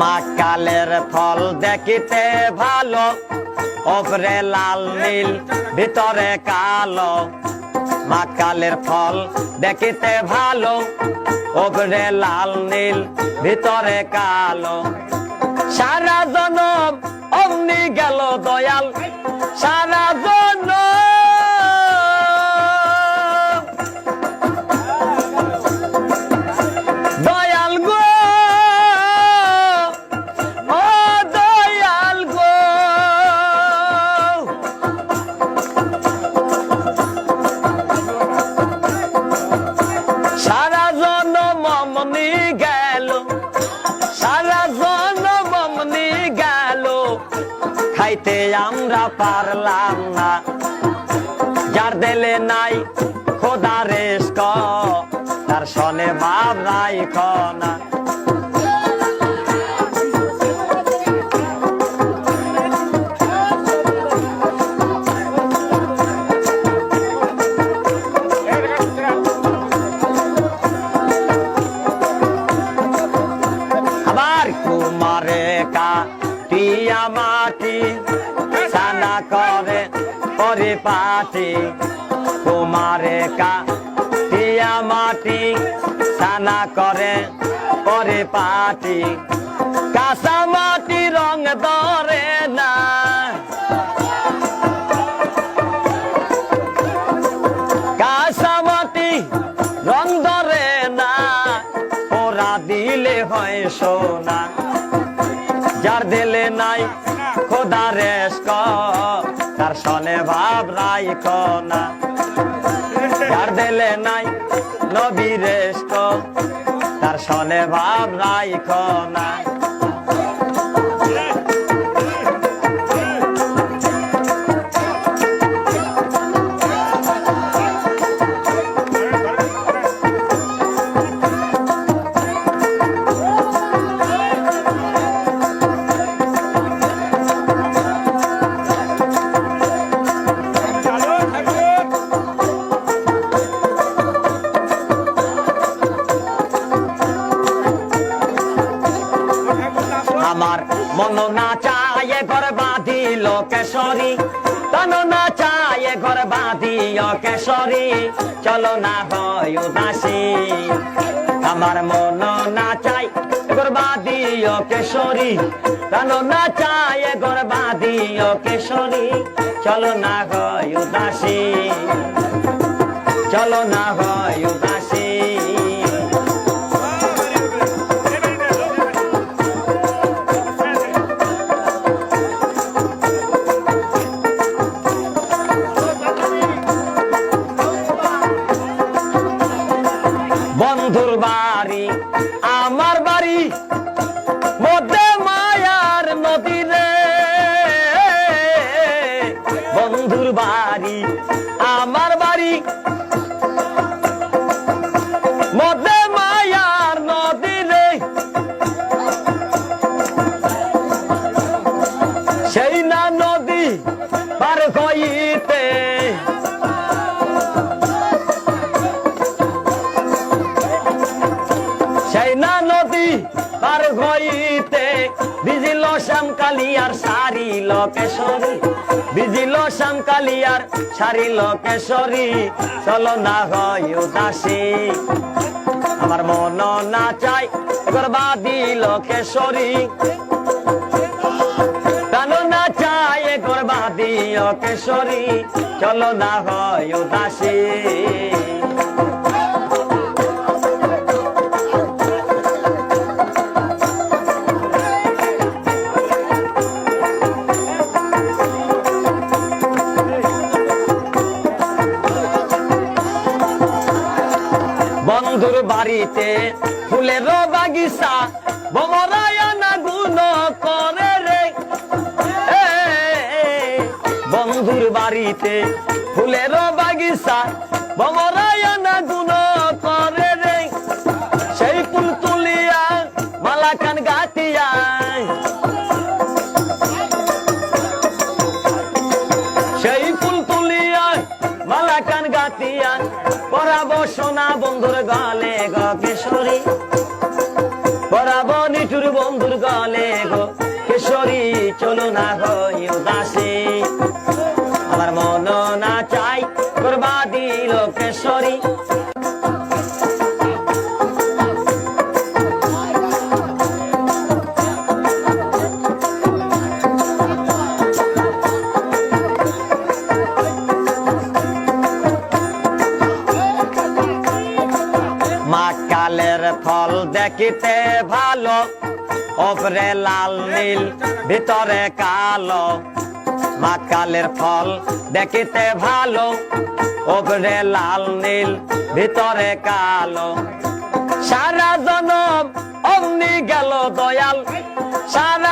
মাকালের ফল দেখিতে ভালো, ওপরে লাল নীল ভিতরে কালো। মাকালের ফল দেখিতে ভালো, ওপরে লাল নীল ভিতরে কালো। সারা জনম অমনি গেল দয়াল, সারা জনম দয়াল গো, ও দয়াল গো। সারা জনম অমনি গেল, সারা জনম অমনি গেল, খাইতে আমরা পারলাম না। যার দিলে নাই খোদা রেস্ক, তার সনে ভাব নাই খনা। আবার কুমারে কাটিয়া মাটি সানা করে পরিপাটি। কুমারে কাটিয়া মাটি সানা করে পরিপাটি। কাঁচা মাটি রং ধরে না, কাঁচা মাটি রং ধরে না, ওরা দিলে হয় সোনা। যার দিলে নাই খোদা রেস্ক, তার সনে ভাব রাইখ না। যার দিলে নাই নবী রেস্ক, তার সনে ভাব রাইখ না। আমার মন না চায় ঘর বাঁধিল কেশরী, তন না চায় ঘর বাঁধিও কেশরী, চলো না হয় উদাসী। আমার মন না চায় ঘর বাঁধিও কেশরী, তন না চায় ঘর বাঁধিও কেশরী, চলো না হয় উদাসী, চলো না হয় উদাসী। বন্ধুর বাড়ি আমার বাড়ি, মধ্যে মায়ার নদী রে। বন্ধুর বাড়ি আমার বাড়ি, মধ্যে মায়ার নদী রে। সেই না নদী পার হইতে, সেই না নদী পার হইতে, ভিজিল শ্যামকালিয়ার সারিল কেশরী, ভিজিল শ্যামকালিয়ার সারিল কেশরী, চলো না হয় উদাসী। আমার মন না চাই এবার বাঁধিল কেশরী, প্রাণ না চাই এবার বাঁধিও কেশরী, চলো না হয় উদাসী। বন্ধুর বাড়িতে ফুলের বাগিচা, ভমরায়না গুণ করে রে। বন্ধুর বাড়িতে ফুলের বাগিচা, ভমরায়না গুণ করে রে। সেই ফুল তুলিয়া মালা কান গাতিয়া সেই ফুল তুলিয়া মালা কান গাতিয়া পরাবো সোনা বন্ধুর গলে গো কেশরী পরাবো নিঠুর বন্ধুর গলে গো কেশরী চলো না হই উদাসী আমার মন না চাই করবা দিল কেশরী মাকালের ফল দেখিতে ভালো ওপরে লাল নীল ভিতরে কালো মাকালের ফল দেখিতে ভালো ওপরে লাল নীল ভিতরে কালো সারা জনম অমনি গেল দয়াল সারা